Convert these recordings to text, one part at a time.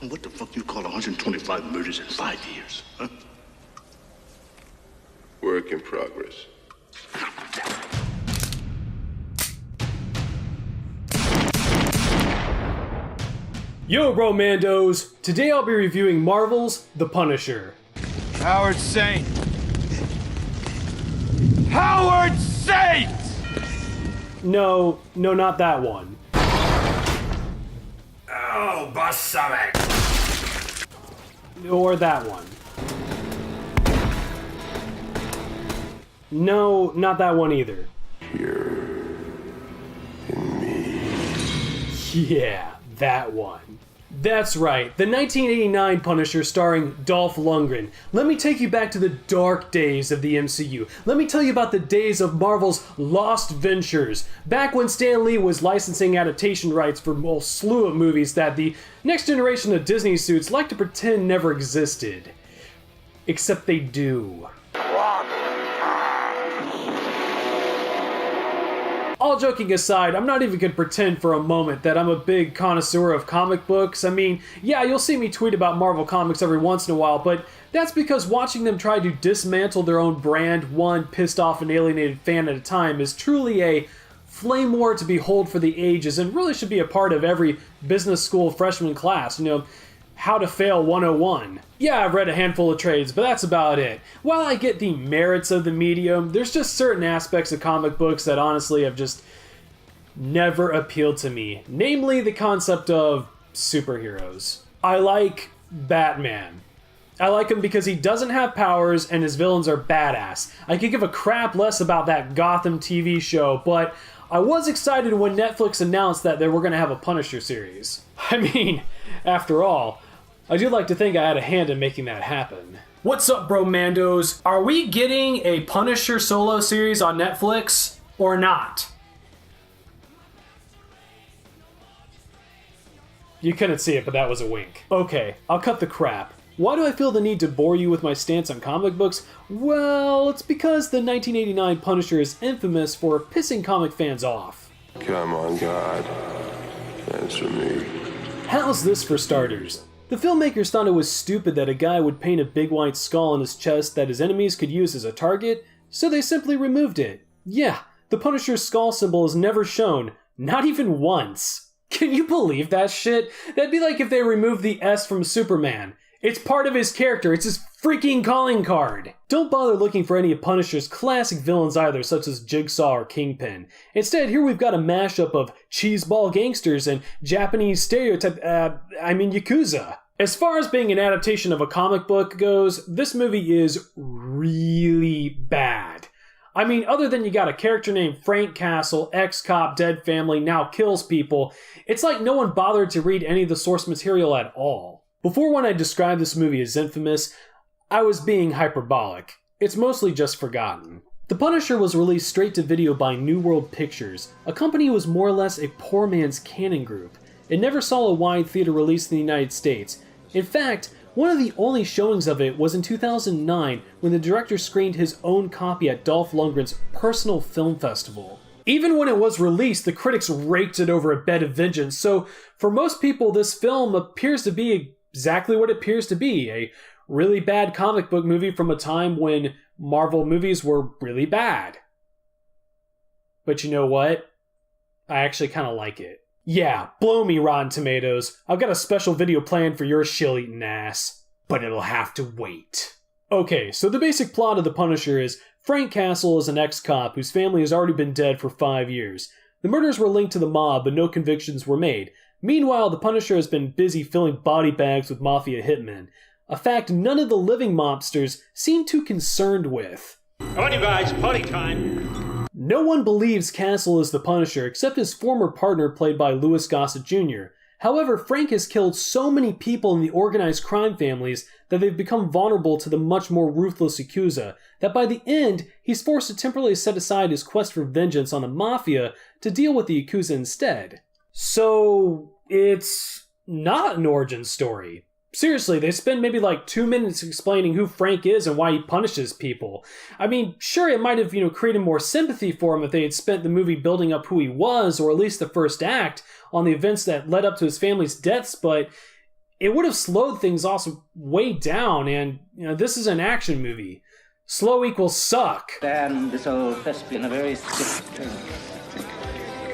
And what the fuck you call 125 murders in 5 years, huh? Work in progress. Yo, Bromandos! Today I'll be reviewing Marvel's The Punisher. Howard Saint! Howard Saint! No, not that one. Oh, bust something! Or that one. No, not that one either. Here in me. Yeah, that one. That's right, the 1989 Punisher starring Dolph Lundgren. Let me take you back to the dark days of the MCU. Let me tell you about the days of Marvel's Lost Ventures. Back when Stan Lee was licensing adaptation rights for a whole slew of movies that the next generation of Disney suits like to pretend never existed. Except they do. All joking aside, I'm not even gonna pretend for a moment that I'm a big connoisseur of comic books. I mean, yeah, you'll see me tweet about Marvel Comics every once in a while, but that's because watching them try to dismantle their own brand, one pissed off and alienated fan at a time, is truly a flame war to behold for the ages and really should be a part of every business school freshman class, How to Fail 101. Yeah, I've read a handful of trades, but that's about it. While I get the merits of the medium, there's just certain aspects of comic books that honestly have just never appealed to me. Namely, the concept of superheroes. I like Batman. I like him because he doesn't have powers and his villains are badass. I could give a crap less about that Gotham TV show, but I was excited when Netflix announced that they were going to have a Punisher series. I mean, after all, I do like to think I had a hand in making that happen. What's up, Bromandos? Are we getting a Punisher solo series on Netflix or not? You couldn't see it, but that was a wink. Okay, I'll cut the crap. Why do I feel the need to bore you with my stance on comic books? Well, it's because the 1989 Punisher is infamous for pissing comic fans off. Come on, God. Answer me. How's this for starters? The filmmakers thought it was stupid that a guy would paint a big white skull on his chest that his enemies could use as a target, so they simply removed it. Yeah, the Punisher's skull symbol is never shown, not even once. Can you believe that shit? That'd be like if they removed the S from Superman. It's part of his character, it's his freaking calling card! Don't bother looking for any of Punisher's classic villains either, such as Jigsaw or Kingpin. Instead, here we've got a mashup of cheeseball gangsters and Japanese Yakuza. As far as being an adaptation of a comic book goes, this movie is really bad. I mean, other than you got a character named Frank Castle, ex-cop, dead family, now kills people, it's like no one bothered to read any of the source material at all. Before when I described this movie as infamous, I was being hyperbolic. It's mostly just forgotten. The Punisher was released straight to video by New World Pictures, a company who was more or less a poor man's Cannon Group. It never saw a wide theater release in the United States. In fact, one of the only showings of it was in 2009 when the director screened his own copy at Dolph Lundgren's personal film festival. Even when it was released, the critics raked it over a bed of vengeance, so for most people this film appears to be exactly what it appears to be, a really bad comic book movie from a time when Marvel movies were really bad. But you know what? I actually kind of like it. Yeah, blow me, Rotten Tomatoes. I've got a special video planned for your shill-eating ass. But it'll have to wait. Okay, so the basic plot of The Punisher is Frank Castle is an ex-cop whose family has already been dead for 5 years. The murders were linked to the mob, but no convictions were made. Meanwhile, the Punisher has been busy filling body bags with mafia hitmen, a fact none of the living mobsters seem too concerned with. Come on, you guys, party time! No one believes Castle is the Punisher except his former partner played by Louis Gossett Jr. However, Frank has killed so many people in the organized crime families that they've become vulnerable to the much more ruthless Yakuza, that by the end, he's forced to temporarily set aside his quest for vengeance on the mafia to deal with the Yakuza instead. So, it's not an origin story. Seriously, they spend maybe like 2 minutes explaining who Frank is and why he punishes people. I mean, sure, it might have, created more sympathy for him if they had spent the movie building up who he was, or at least the first act, on the events that led up to his family's deaths, but It would have slowed things also way down, and this is an action movie. Slow equals suck. Damn this old thespian, a very sick thing.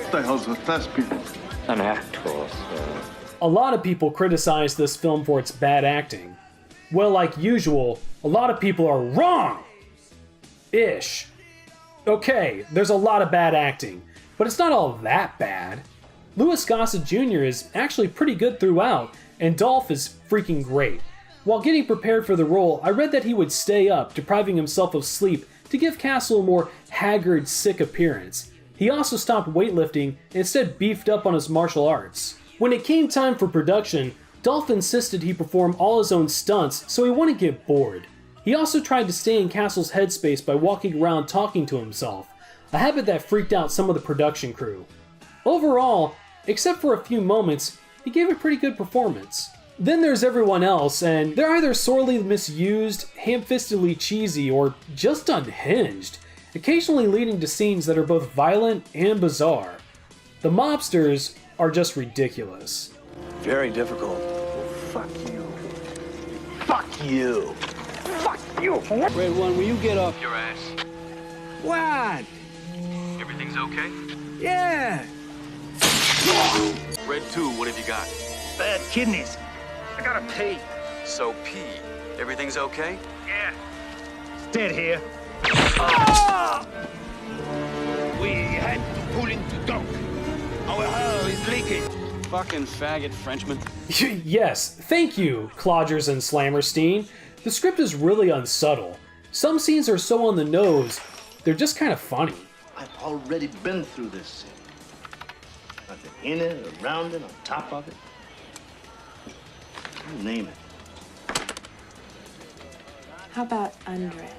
What the hell's a thespian? An actor, sir. A lot of people criticize this film for its bad acting. Well, like usual, a lot of people are wrong! Ish. Okay, there's a lot of bad acting, but it's not all that bad. Louis Gossett Jr. is actually pretty good throughout, and Dolph is freaking great. While getting prepared for the role, I read that he would stay up, depriving himself of sleep to give Castle a more haggard, sick appearance. He also stopped weightlifting and instead beefed up on his martial arts. When it came time for production, Dolph insisted he perform all his own stunts so he wouldn't get bored. He also tried to stay in Castle's headspace by walking around talking to himself, a habit that freaked out some of the production crew. Overall, except for a few moments, he gave a pretty good performance. Then there's everyone else, and they're either sorely misused, ham-fistedly cheesy, or just unhinged, occasionally leading to scenes that are both violent and bizarre. The mobsters are just ridiculous. Very difficult. Fuck you. Fuck you. Fuck you. Red One, will you get off Your ass. What? Everything's okay? Yeah. Red 2, what have you got? Bad kidneys. I gotta pee. So pee. Everything's okay? Yeah. It's dead here. We had to pull into dock. Our hull is leaking. Fucking faggot Frenchman. Yes, thank you, Clodgers and Slammerstein. The script is really unsubtle. Some scenes are so on the nose, they're just kind of funny. I've already been through this scene. I've been in it, around it, on top of it. You name it. How about under it?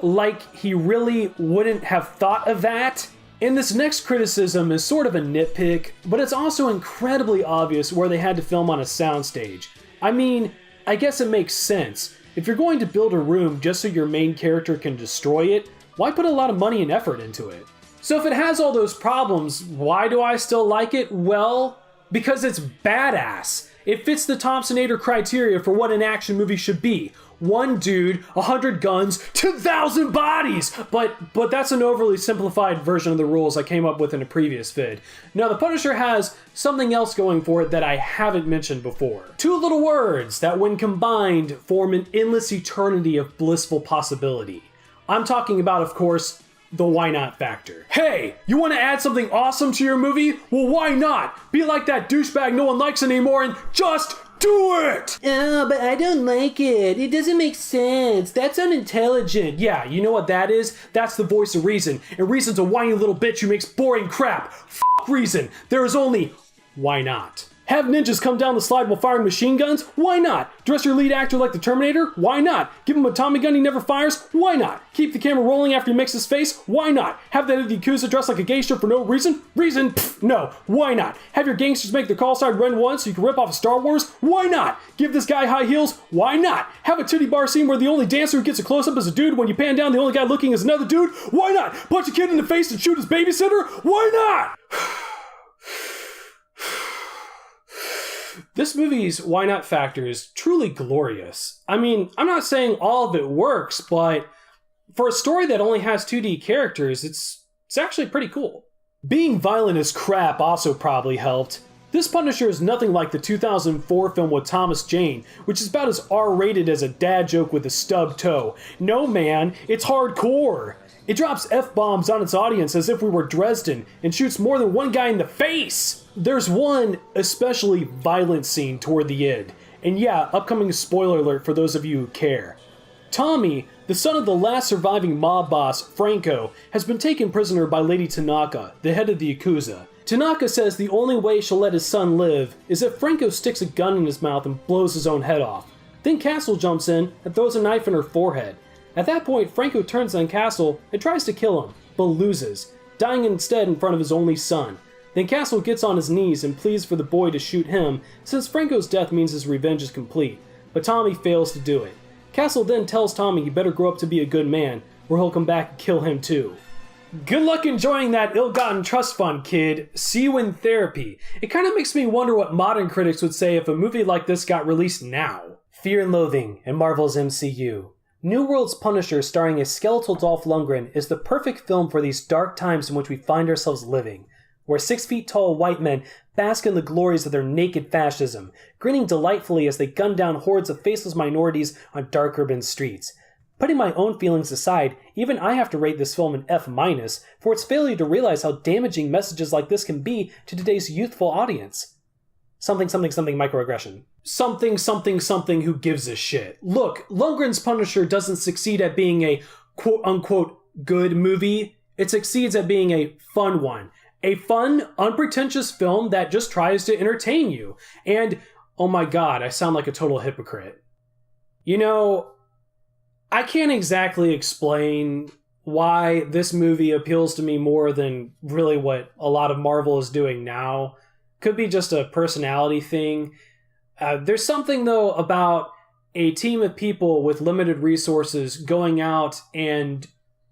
Like he really wouldn't have thought of that? And this next criticism is sort of a nitpick, but it's also incredibly obvious where they had to film on a soundstage. I mean, I guess it makes sense. If you're going to build a room just so your main character can destroy it, why put a lot of money and effort into it? So if it has all those problems, why do I still like it? Well, because it's badass. It fits the Thompsonator criteria for what an action movie should be. One dude, 100 guns, 2,000 bodies! But that's an overly simplified version of the rules I came up with in a previous vid. Now, The Punisher has something else going for it that I haven't mentioned before. Two little words that, when combined, form an endless eternity of blissful possibility. I'm talking about, of course, the why not factor. Hey, you want to add something awesome to your movie? Well, why not? Be like that douchebag no one likes anymore and just do it! Oh, but I don't like it. It doesn't make sense. That's unintelligent. Yeah, you know what that is? That's the voice of reason. And reason's a whiny little bitch who makes boring crap. F*** reason. There is only why not. Have ninjas come down the slide while firing machine guns? Why not? Dress your lead actor like the Terminator? Why not? Give him a Tommy gun he never fires? Why not? Keep the camera rolling after he makes his face? Why not? Have that of the Yakuza dressed like a gangster for no reason? Reason? Pfft, no. Why not? Have your gangsters make their call sign run once so you can rip off of Star Wars? Why not? Give this guy high heels? Why not? Have a titty bar scene where the only dancer who gets a close-up is a dude. When you pan down, the only guy looking is another dude? Why not? Punch a kid in the face and shoot his babysitter? Why not? This movie's why not factor is truly glorious. I mean, I'm not saying all of it works, but for a story that only has 2D characters, it's actually pretty cool. Being violent as crap also probably helped. This Punisher is nothing like the 2004 film with Thomas Jane, which is about as R-rated as a dad joke with a stubbed toe. No man, it's hardcore. It drops F-bombs on its audience as if we were Dresden and shoots more than one guy in the face. There's one especially violent scene toward the end. And yeah, upcoming spoiler alert for those of you who care. Tommy, the son of the last surviving mob boss, Franco, has been taken prisoner by Lady Tanaka, the head of the Yakuza. Tanaka says the only way she'll let his son live is if Franco sticks a gun in his mouth and blows his own head off. Then Castle jumps in and throws a knife in her forehead. At that point, Franco turns on Castle and tries to kill him, but loses, dying instead in front of his only son. Then Castle gets on his knees and pleads for the boy to shoot him, since Franco's death means his revenge is complete, but Tommy fails to do it. Castle then tells Tommy he better grow up to be a good man, or he'll come back and kill him too. Good luck enjoying that ill-gotten trust fund, kid. See you in therapy. It kind of makes me wonder what modern critics would say if a movie like this got released now. Fear and Loathing in Marvel's MCU. New World's Punisher, starring a skeletal Dolph Lundgren, is the perfect film for these dark times in which we find ourselves living, where 6-feet-tall white men bask in the glories of their naked fascism, grinning delightfully as they gun down hordes of faceless minorities on dark urban streets. Putting my own feelings aside, even I have to rate this film an F- for its failure to realize how damaging messages like this can be to today's youthful audience. Something microaggression. Something who gives a shit. Look, Lundgren's Punisher doesn't succeed at being a quote-unquote good movie. It succeeds at being a fun one. A fun, unpretentious film that just tries to entertain you. And, oh my god, I sound like a total hypocrite. You know, I can't exactly explain why this movie appeals to me more than really what a lot of Marvel is doing now. Could be just a personality thing. There's something, though, about a team of people with limited resources going out and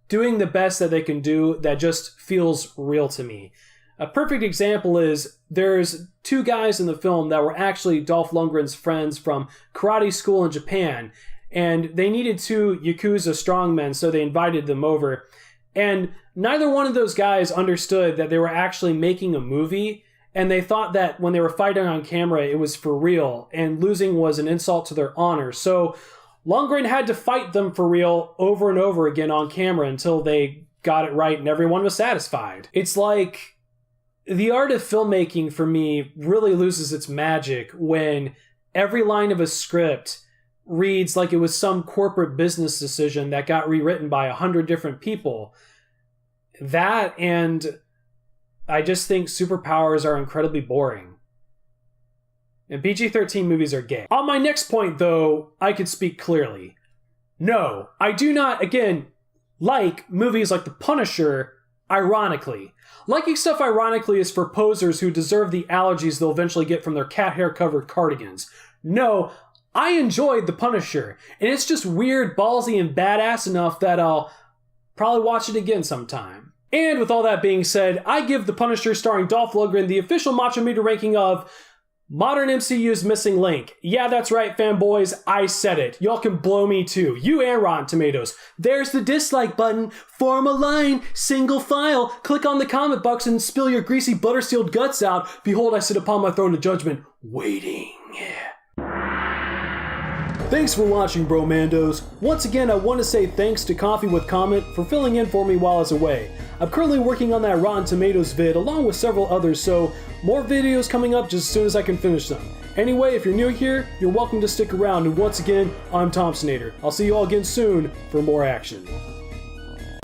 doing the best that they can do that just feels real to me. A perfect example is there's two guys in the film that were actually Dolph Lundgren's friends from karate school in Japan, and they needed two Yakuza strongmen, so they invited them over. And neither one of those guys understood that they were actually making a movie, and they thought that when they were fighting on camera, it was for real, and losing was an insult to their honor. So Lundgren had to fight them for real over and over again on camera until they got it right and everyone was satisfied. It's like the art of filmmaking for me really loses its magic when every line of a script reads like it was some corporate business decision that got rewritten by 100 different people. That, and I just think superpowers are incredibly boring. And PG-13 movies are gay. On my next point, though, I could speak clearly. No, I do not, again, like movies like The Punisher, ironically. Liking stuff ironically is for posers who deserve the allergies they'll eventually get from their cat hair-covered cardigans. No, I enjoyed The Punisher, and it's just weird, ballsy, and badass enough that I'll probably watch it again sometime. And with all that being said, I give The Punisher starring Dolph Lundgren the official Macho Meter ranking of Modern MCU's Missing Link. Yeah, that's right, fanboys, I said it. Y'all can blow me too. You and Rotten Tomatoes. There's the dislike button. Form a line, single file. Click on the comment box and spill your greasy butter-sealed guts out. Behold, I sit upon my throne of judgment, waiting. Thanks for watching, Bromandos. Once again, I want to say thanks to Coffee with Comment for filling in for me while I was away. I'm currently working on that Rotten Tomatoes vid along with several others, so more videos coming up just as soon as I can finish them. Anyway, if you're new here, you're welcome to stick around, and once again, I'm THOMPSONATOR. I'll see you all again soon for more action.